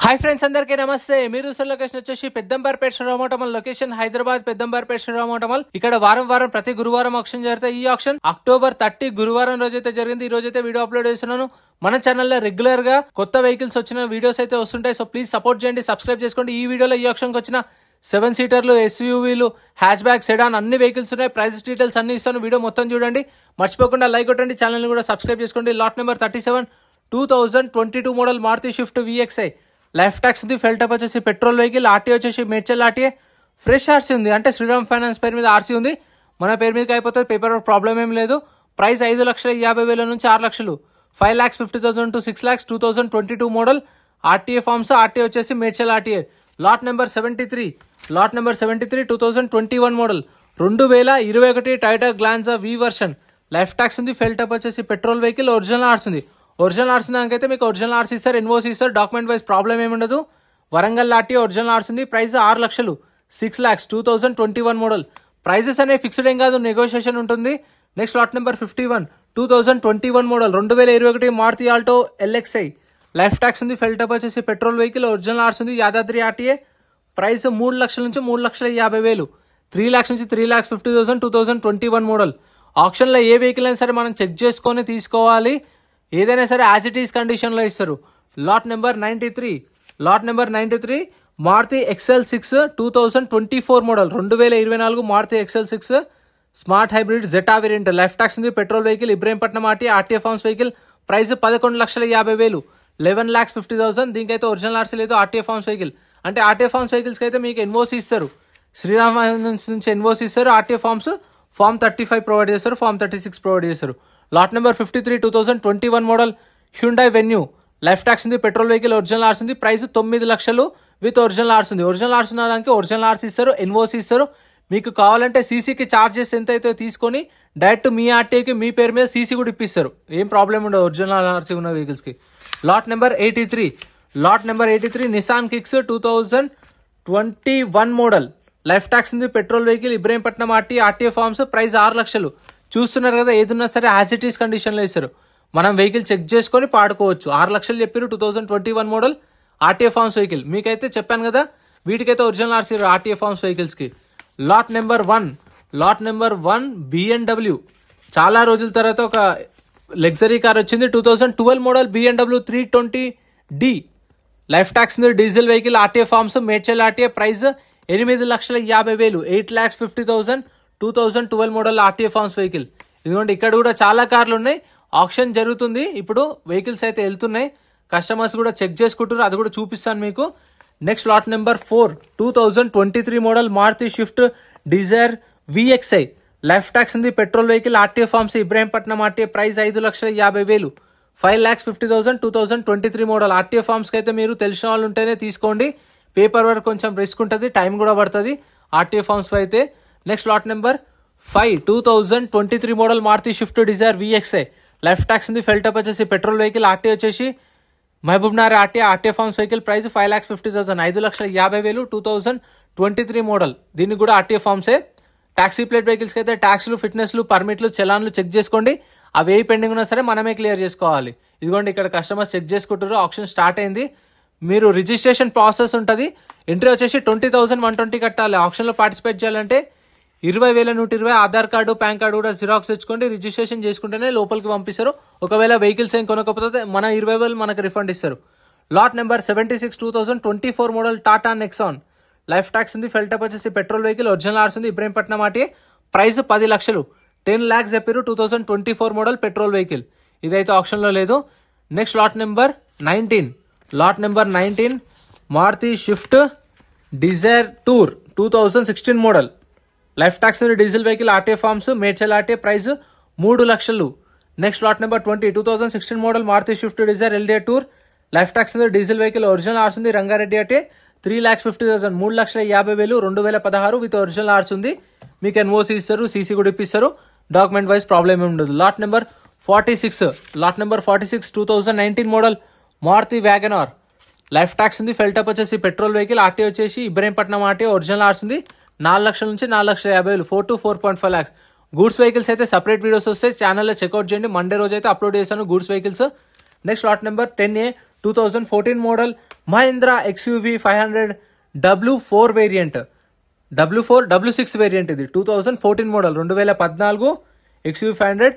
Hi friends, అందరికీ నమస్తే. మీరు లొకేషన్ వచ్చేసి పెద్దంబర్పేట శ్రీరామోటమల్ లొకేషన్, హైదరాబాద్ పెద్దంబర్పేట శ్రీరామోటమల్. ఇక్కడ వారం ప్రతి గురువారం ఆక్షన్ జరుగుతాయి. ఈ ఆక్షన్ October 30 గురువారం రోజైతే జరిగింది. ఈ రోజైతే వీడియో అప్లోడ్ చేస్తున్నాను. మన ఛానల్లో రెగ్యులర్ గా కొత్త వెహికల్స్ వచ్చిన వీడియోస్ అయితే వస్తుంటాయి. సో ప్లీజ్ సపోర్ట్ చేయండి, సబ్స్క్రైబ్ చేసుకోండి. ఈ వీడియోలో ఈ ఆక్షన్ కి వచ్చిన 7 సీటర్లు, SUVలు, హ్యాచ్ బ్యాక్, సెడాన్ అన్ని వెహికల్స్ ఉన్నాయి. ప్రైస్ డీటెయిల్స్ అన్ని ఇస్తాను. వీడియో మొత్తం చూడండి, మర్చిపోకుండా లైక్ కొట్టండి, ఛానల్ ని కూడా సబ్స్క్రైబ్ చేసుకోండి. Lot number 37 2022 model Maruti Swift VXI. Life tax ఉంది, ఫెల్ టైప్ వచ్చేసి పెట్రోల్ వెహికల్, ఆర్టీ వచ్చేసి మేడ్చల్ ఆర్టీఏ, ఫ్రెష్ ఆర్సీ ఉంది, అంటే శ్రీరామ్ ఫైనాన్స్ పేరు మీద ఆర్సీ ఉంది. మన పేరు మీదకి అయిపోతుంది, పేపర్ వర్క్ ప్రాబ్లం ఏం లేదు. ప్రైస్ 5,50,000 నుంచి 6 లక్షలు, 5,50,000 to 6 lakhs. 2022 model RTA forms. RTA వచ్చేసి Medchal RTA. Lot number 73 2021 model 2021 Toyota Glanza V version. Life tax ఉంది, ఫెల్ టైప్ వచ్చేసి పెట్రోల్ వెహికల్, ఒరిజినల్ ఆర్స్ ఉంది. ఒరిజినల్ ఆర్స్ దానికైతే మీకు ఒరిజినల్ ఆర్స్ ఇస్తారు, ఎన్ఓసి ఇస్తారు, డాక్యుమెంట్ వైజ్ ప్రాబ్లం ఏమి ఉండదు. వరంగల్ లాటి ఒరిజినల్ ఆర్స్ ఉంది. ప్రైస్ 6 లక్షలు, 6 lakhs. 2021 మోడల్. ప్రైజెస్ అనేవి ఫిక్స్డ్ ఏం కాదు, నెగోషియేషన్ ఉంటుంది. Next lot number 51 2021 model 2021 Maruti Alto LXI. Life tax ఉంది, ఫెల్ టైప్ వచ్చేసి పెట్రోల్ వెహికల్, ఒరిజినల్ ఆర్స్ ఉంది, యాదాద్రి ఆర్టీఏ. ప్రైస్ 3 లక్షల నుంచి 3,50,000, 3 lakhs నుంచి 3,50,000. 2021 మోడల్. ఆప్షన్లో ఏ వెహికల్ అయినా సరే మనం చెక్ చేసుకొని తీసుకోవాలి. ఏదైనా సరే యాజ్ ఇట్ ఈస్ కండిషన్లో ఇస్తారు. Lot number 93 Maruti XL6 2024 model 2024 Maruti XL6 smart hybrid zeta variant. Life tax ఉంది, petrol vehicle, Ibrahimpatnam RTA forms vehicle. Price 11,50,000, 11,50,000. దీనికైతే ఒరిజినల్ ఆర్సీ లేదు, ఆర్టీఏ ఫార్మ్స్ వెహికల్. అంటే ఆర్టీఏ ఫార్మ్స్ వెహికల్స్కి అయితే మీకు ఎన్ఓసి ఇస్తారు, శ్రీరామ్ నుంచి ఎన్ఓసి ఇస్తారు. ఆర్టీఏ ఫార్మ్స్ ఫార్మ్ 35 ప్రొవైడ్ చేస్తారు, ఫార్మ్ 36 ప్రొవైడ్ చేస్తారు. Lot number 53 2021 model Hyundai Venue. Life tax ఉంది, పెట్రోల్ వెహికల్, ఒరిజినల్ ఆర్స్ ఉంది. ప్రైస్ 9 లక్షలు విత్ ఒరిజినల్ ఆర్స్ ఉంది. ఒరిజినల్ ఆర్స్ ఉన్న దానికి ఒరిజినల్ ఆర్స్ ఇస్తారు, ఎన్ఓసి ఇస్తారు. మీకు కావాలంటే సీసీకి చార్జెస్ ఎంత అయితే తీసుకొని డైరెక్ట్ మీ ఆర్టీఏకి మీ పేరు మీద సీసీ కూడా ఇప్పిస్తారు, ఏం ప్రాబ్లం ఉండదు ఒరిజినల్ ఆర్సీ ఉన్న వెహికల్స్ కి. Lot number 83 Nissan Kicks 2021 model. Life tax ఉంది, petrol vehicle, Ibrahimpatnam RTA forms. Price 6 లక్షలు. చూస్తున్నారు కదా, ఏదున్నా సరే యాజ్ ఇట్ ఈస్ కండిషన్లో ఇస్తారు. మనం వెహికల్ చెక్ చేసుకొని పాడుకోవచ్చు. 6 లక్షలు చెప్పారు. 2021 మోడల్ ఆర్టీఏ ఫార్మ్స్ వెహికల్. మీకైతే చెప్పాను కదా, వీటికైతే original RC RTA forms vehicles కి. Lot number 1 BMW. చాలా రోజుల తర్వాత ఒక లగ్జరీ కార్ వచ్చింది. 2012 model BMW 320D. Life tax diesel vehicle, RTA forms, Medchal RTA. Price 8,50,000, 8,50,000. 2012 model RTA forms vehicle. ఇదిగోండి, ఇక్కడ కూడా చాలా కార్లు ఉన్నాయి. ఆక్షన్ జరుగుతుంది ఇప్పుడు, వెహికల్స్ అయితే వెళ్తున్నాయి, కస్టమర్స్ కూడా చెక్ చేసుకుంటారు, అది కూడా చూపిస్తాను మీకు. Next lot number 4 2023 model Maruti Swift Dzire VXI. Life tax ఉంది, petrol vehicle, RTA forms, Ibrahimpatnam RTA. Price 5,50,000, 5,50,000. 2023 model RTA ఫార్మ్స్కి అయితే మీరు తెలిసిన వాళ్ళు ఉంటేనే తీసుకోండి. పేపర్ వర్క్ కొంచెం రిస్క్ ఉంటుంది, టైం కూడా పడుతుంది ఆర్టీఏ ఫార్మ్స్ అయితే. Next lot number 5 2023 model Maruti Swift Dzire VXI. Life tax ఉంది, ఫెల్ టైప్ వచ్చేసి పెట్రోల్ వెహికల్, ఆర్టీ వచ్చేసి Mahabubnagar RTA forms vehicle. Price 5,50,000, 5,50,000. 2023 model. దీనికి కూడా ఆర్టీఏ ఫార్మ్సే. టాక్సీ ప్లేట్ వెహికల్స్ అయితే ట్యాక్స్లు, ఫిట్నెస్లు, పర్మిట్లు, చలాన్లు చెక్ చేసుకోండి. అవి ఏ పెండింగ్ ఉన్నా సరే మనమే క్లియర్ చేసుకోవాలి. ఇదిగోండి, ఇక్కడ కస్టమర్స్ చెక్ చేసుకుంటారు. ఆప్షన్ స్టార్ట్ అయింది. మీరు రిజిస్ట్రేషన్ ప్రాసెస్ ఉంటుంది. ఎంట్రీ వచ్చేసి 20,120 కట్టాలి. ఆప్షన్లో పార్టిసిపేట్ చేయాలంటే 20,120. ఆధార్ కార్డు, పాన్ కార్డు కూడా జిరాక్స్ తెచ్చుకోండి. రిజిస్ట్రేషన్ చేసుకుంటేనే లోపలికి పంపిస్తారు. ఒకవేళ వెహికల్స్ ఏం కొనకపోతే మన 20,000 మనకు రిఫండ్ ఇస్తారు. Lot number 76 2024 model Tata Nexon. Life tax ఉంది, ఫెల్ టైప్ వచ్చేసి పెట్రోల్ వెహికల్, ఒరిజినల్ ఆర్స్ ఉంది, ఇబ్రహీంపట్నం ఆర్టీఏ. ప్రైస్ 10 లక్షలు, 10 lakhs చెప్పారు. 2024 మోడల్ పెట్రోల్ వెహికల్. ఇదైతే ఆప్షన్లో లేదు. Next lot number 19 Maruti Swift Dzire tour 2016 model. Life tax diesel vehicle, RTA forms, Medchal RTA. Price 3 లక్షలు. Next lot number 20 2016 model Maruti Swift Dzire LDA tour. Life tax diesel vehicle, original ఆర్స్ ఉంది, Rangareddy RTA. 3,50,000, 3,50,000. 2016 with original ఆర్స్ ఉంది. మీకు NOC ఇస్తారు, CC కూడా ఇప్పిస్తారు, document wise problem ఏమి ఉండదు. Lot number 46 2019 model Maruti WagonR. Life tax ఉంది, fuel type వచ్చేసి పెట్రోల్ వెహికల్, ఆర్టీ వచ్చేసి ఇబ్రహీంపట్నం ఆర్టీఏ. ఒరిజినల్ ఆర్స్ ఉంది. 4 లక్షల నుంచి 4,50,000, 4 to 4.5 lakhs. గూడ్స్ వెహికల్స్ అయితే సపరేట్ వీడియోస్ వస్తాయి, ఛానల్లో చెక్అవుట్ చేయండి. మండే రోజు అయితే అప్లోడ్ చేశాను goods vehicles. Next lot number 10A 2014 model Mahindra XUV 500 W4 variant, W6 variant. ఇది 2014 మోడల్ 2014 ఎక్స్యూవీ 500.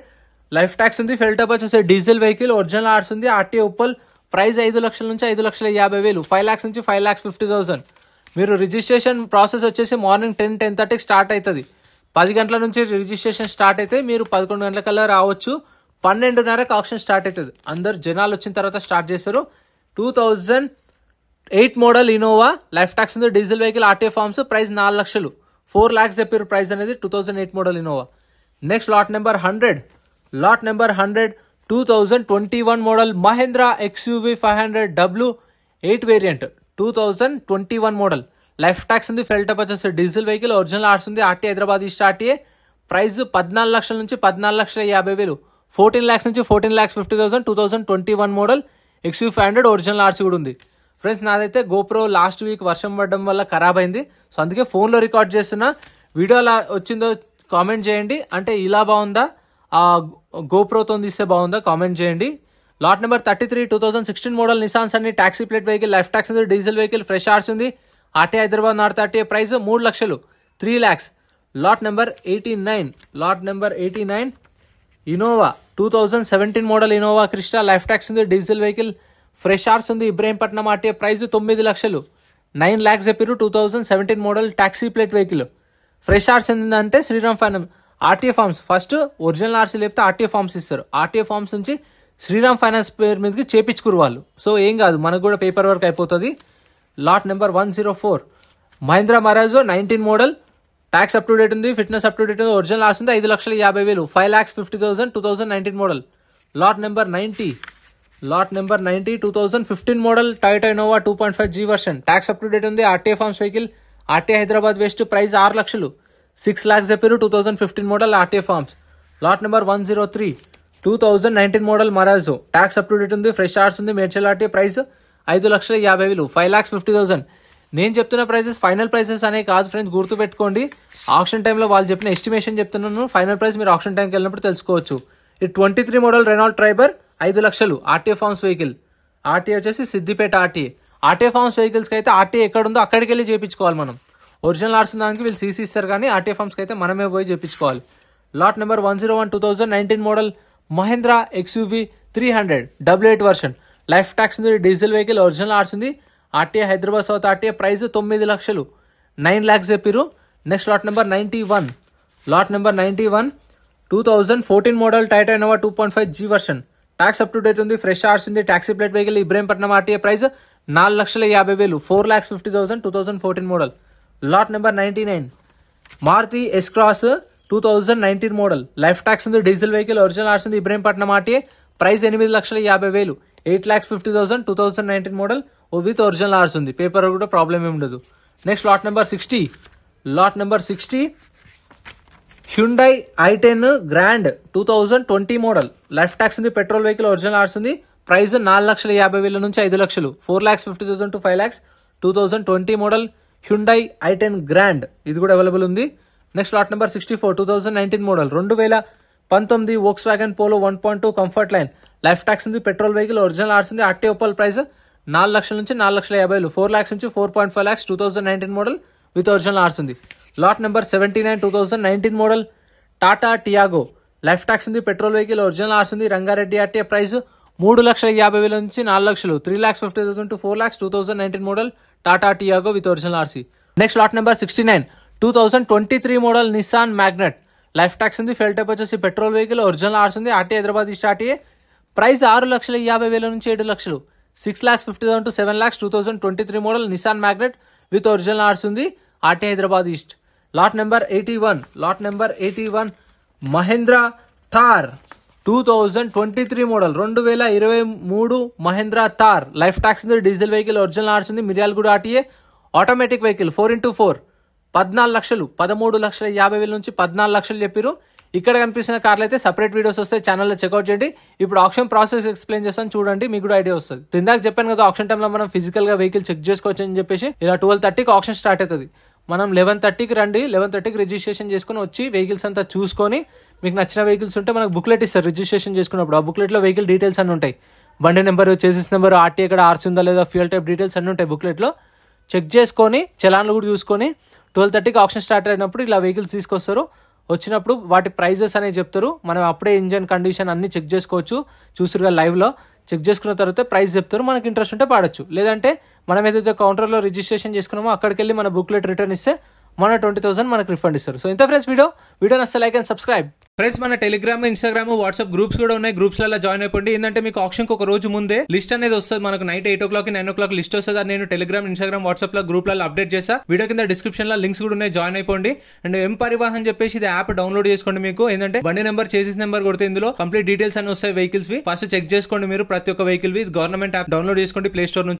లైఫ్ ట్యాక్స్ ఉంది. ఫెల్టప్ వచ్చేసి డీజిల్ వెహికల్, ఒరిజినల్ ఆర్స్ ఉంది. ఆర్టీఏ ఉప్పల్. ప్రైస్ 5 లక్షల నుంచి 5,50,000, 5 lakhs నుంచి 5,50,000. మీరు రిజిస్ట్రేషన్ ప్రాసెస్ వచ్చేసి మార్నింగ్ 10-10:30కి స్టార్ట్ అవుతుంది. 10 గంటల నుంచి రిజిస్ట్రేషన్ స్టార్ట్ అయితే మీరు 11 గంటలకల్లా రావచ్చు. 12:30కి ఆప్షన్ స్టార్ట్ అవుతుంది. అందరు జనాలు వచ్చిన తర్వాత స్టార్ట్ చేస్తారు. 2008 మోడల్ ఇనోవా, లైఫ్ ట్యాక్స్ ఉంది. Diesel vehicle, RTA forms. Price 4 లక్షలు, 4 lakhs చెప్పారు ప్రైస్ అనేది. 2008 model Innova. Next lot number 100. 2021 model Mahindra XUV 500 W8 variant, 2021 model. Life tax ఉంది. ఫెల్టప్ వచ్చేసి డీజిల్ వెహికల్, ఒరిజినల్ ఆర్ట్స్ ఉంది. RTA Hyderabad east RTA. Price 14 లక్షల నుంచి 14,50,000, 14 lakhs నుంచి 14,50,000. 2021 మోడల్ ఎక్స్యూవీ 500 ఒరిజినల్ ఆర్ట్స్ కూడా ఉంది. ఫ్రెండ్స్, నాదైతే గోప్రో లాస్ట్ వీక్ వర్షం పడడం వల్ల ఖరాబ్ అయింది. సో అందుకే ఫోన్లో రికార్డ్ చేస్తున్నా. వీడియో ఎలా వచ్చిందో కామెంట్ చేయండి. అంటే ఇలా బాగుందా, ఆ గోప్రోతో తీస్తే బాగుందా కామెంట్ చేయండి. Lot number 33 2016 model Nissan Sunny taxi plate vehicle, life tax ఉంది. డీజిల్ వెహికల్, ఫ్రెష్ ఆర్ట్స్ ఉంది. RT Hyderabad north RTA. Price 3 లక్షలు, 3 lakhs. Lot number 89 Innova, 2017 model Innova Crysta, life tax ఉంది. డీజిల్ వెహికల్, ఫ్రెష్ ఆర్ట్స్ ఉంది. ఇబ్రహీంపట్నం ఆర్టీఏ. ప్రైస్ 9 లక్షలు, 9 lakhs చెప్పారు. 2017 model taxi plate vehicle. Fresh RC ఏంటంటే Shriram finance RTA forms. First original RC లేకపోతే RTA forms ఇస్తారు. RTA forms నుంచి Shriram finance పేరు మీదకి చేపించుకురు వాళ్ళు. సో ఏం కాదు, మనకు కూడా పేపర్ వర్క్ అయిపోతుంది. Lot number 104 Mahindra Marazzo 19 model. Tax up to date ఉంది, ఫిట్నెస్ అప్ టు డేట్ ఉంది. ఒరిజినల్ ఆర్స్ ఉంది. 5,50,000, 5,50,000. 2019 model. Lot number 90 2015 model Toyota Innova 2.5G version. Tax up to date ఉంది. RTA forms vehicle, RTA Hyderabad west. Price 6 లక్షలు, 6 lakhs చెప్పారు. 2015 model RTA forms. Lot number 103 2019 model Marazzo. Tax up to date ఉంది. Fresh ఆర్ట్స్ ఉంది. Medchal RTA. Price 5,50,000, 5,50,000. నేను చెప్తున్న prices final prices అనే కాదు ఫ్రెండ్స్, గుర్తుపెట్టుకోండి. ఆప్షన్ టైంలో వాళ్ళు చెప్పిన ఎస్టిమేషన్ చెప్తున్నాను. ఫైనల్ ప్రైస్ మీరు ఆప్షన్ టైంకి వెళ్ళినప్పుడు తెలుసుకోవచ్చు. ఇది 23 మోడల్ రెనాల్ట్ ట్రైబర్, 5 లక్షలు. RTA forms vehicle. ఆర్టీఏ వచ్చేసి సిద్దిపేట ఆర్టీఏ. ఆర్టీఏ ఫార్మ్స్ వెహికల్స్కి అయితే ఆర్టీఏ ఎక్కడ ఉందో అక్కడికి వెళ్ళి చేయించుకోవాలి మనం. ఒరిజినల్ ఆర్ట్స్ దానికి వీళ్ళు సీసీ ఇస్తారు, కానీ ఆర్టీఏ ఫార్మ్స్కి అయితే మనమే పోయి చేయించుకోవాలి. Lot number 101 2019 model Mahindra XUV 300 W8 version. Life tax ఉంది. డీజిల్ వెహికల్, ఒరిజినల్ ఆర్ట్స్ ఉంది. RTA Hyderabad south RTA. Price 9 లక్షలు, 9 lakhs చెప్పారు. Next lot number 91 2014 model Toyota Innova 2.5G version. Tax up to date ఉంది. ఫ్రెష్ ఆర్ట్స్ ఉంది. Taxi plate vehicle, Ibrahimpatnam RTA. Price 4,50,000, 4,50,000. 2014 model. Lot number 99 Maruti S cross 2019 model. Life tax ఉంది. Diesel vehicle, original arts ఉంది. Ibrahimpatnam RTA. Price 8,50,000, 8,50,000. 2019 model with original arts ఉంది. Paper కూడా problem ఏమి ఉండదు. Next lot number 60 Hyundai i10 grand 2020 model. Life tax ఉంది. Petrol vehicle, original arts ఉంది. Price 4,50,000 నుంచి 5 లక్షలు, 4,50,000 to 5 lakhs. 2020 model Hyundai i10 grand, ఇది కూడా అవైలబుల్ ఉంది. Next lot number 64 2019 model 2019 Volkswagen Polo 1.2 comfort line. Life tax ఉంది. Petrol vehicle, original arts ఉంది. RT Uppal. Price 4 లక్షల నుంచి 4,50,000, 4 lakhs నుంచి 4.5 lakhs. 2019 model with original arts ఉంది. Lot number 79 2019 model Tata Tiago. Life tax ఉంది. పెట్రోల్ వెహికల్, ఒరిజినల్ ఆర్ట్స్ ఉంది. Rangareddy RTA. Price 3,50,000 నుంచి 4 లక్షలు, 3,50,000 to 4 lakhs. 2019 model Tata Tiago with original RC. Next lot number 69 2023 model Nissan Magnite. Life tax ఉంది. Fuel type వచ్చేసి petrol vehicle, original arts ఉంది. RT Hyderabad east RTA. Price 6,50,000 నుంచి 7 లక్షలు, 6,50,000 to 7 lakhs. 2023 model Nissan Magnite with original arts ఉంది. RT Hyderabad east. Lot number 81 Mahindra Thar 2023 model 2023 Mahindra Thar. Life tax ఉంది. Diesel vehicle, original arts ఉంది. Miryalaguda RTA. Automatic vehicle 4x4 14 లక్షలు, 13,50,000 నుంచి 14 లక్షలు చెప్పారు. ఇక్కడ కనిపిస్తున్న కార్లు అయితే సపరేట్ వీడియోస్ వస్తాయి, ఛానల్లో చెక్అవుట్ చేయండి. ఇప్పుడు ఆప్షన్ ప్రాసెస్ ఎక్స్ప్లెయిన్ చేస్తాను, చూడండి, మీకు కూడా ఐడియా వస్తుంది. ఇందాక చెప్పాను కదా, ఆప్షన్ టైంలో మనం ఫిజికల్ గా వెహికల్ చెక్ చేసుకోవచ్చు అని చెప్పేసి. ఇలా 12:30కి ఆప్షన్ స్టార్ట్ అవుతుంది. మనం 11:30కి రండి, 11:30కి రిజిస్ట్రేషన్ చేసుకుని వచ్చి వెహికల్స్ అంతా చూసుకొని మీకు నచ్చిన వెహికల్స్ ఉంటే మనకు బుక్లెట్ ఇస్తారు రిజిస్ట్రేషన్ చేసుకున్నప్పుడు. ఆ బుక్లెట్లో వెహికల్ డీటెయిల్స్ అన్ని ఉంటాయి. బండి నెంబర్, చేసిస్ నెంబర్, ఆర్టీ ఎక్కడ ఆర్సీ ఉందా లేదా, ఫ్యూయల్ టైప్ డీటెయిల్స్ అన్నీ ఉంటాయి బుక్లెట్లో. చెక్ చేసుకొని చలాన్లు కూడా చూసుకొని 12:30కి ఆప్షన్ స్టార్ట్ అయినప్పుడు ఇలా వెహికల్స్ తీసుకొస్తారు. వచ్చినప్పుడు వాటి ప్రైజెస్ అనేవి చెప్తారు. మనం అప్పుడే ఇంజన్ కండిషన్ అన్ని చెక్ చేసుకోవచ్చు. చూసురుగా లైవ్లో చెక్ చేసుకున్న తర్వాత ప్రైస్ చెప్తారు. మనకి ఇంట్రెస్ట్ ఉంటే పాడొచ్చు. లేదంటే మనం ఏదైతే కౌంటర్లో రిజిస్ట్రేషన్ చేసుకున్నామో అక్కడికి వెళ్ళి మన బుక్లెట్ రిటర్న్ ఇస్తే మన 20,000 మనకు రిఫండ్ ఇస్తారు. సో ఇంత ఫ్రెండ్స్ వీడియో నచ్చితే లైక్ అండ్ సబ్స్క్రైబ్. ఫ్రెండ్స్ మన టెలిగ్రామ్, ఇన్స్టాగ్రామ్, వాట్సాప్ గ్రూప్స్ కూడా ఉన్నాయి. గ్రూప్స్లలో జాయిన్ అయిపోండి. ఏంటంటే మీకు ఆప్షన్కి ఒక రోజు ముందే లిస్ట్ అనేది వస్తుంది. మనకు నైట్ 8 o'clock 9 o'clock లిస్ట్ వస్తుంది. అది నేను టెలిగ్రామ్, ఇన్స్టాగ్రామ్, వాట్సాప్ లో గ్రూప్లలో అప్డేట్ చేస్తా. వీడియో కింద డిస్క్రిప్షన్ లో లింక్స్ కూడా ఉన్నాయి, జాయిన్ అయిపోండి. అండ్ ఎం పరివాహన్ చెప్పేసి ఇది యాప్ డౌన్లోడ్ చేసుకోండి. మీకు ఏంటంటే బండి నెంబర్, చేసిస్ నెంబర్ కొడితే ఇందులో కంప్లీట్ డీటెయిల్స్ అన్ని వస్తాయి వెహికల్స్ వి. ఫస్ట్ చెక్ చేసుకోండి మీరు ప్రతి ఒక్క వెహికల్ వి. గవర్నమెంట్ యాప్ డౌన్లోడ్ చేసుకోండి ప్లే స్టోర్ నుంచి.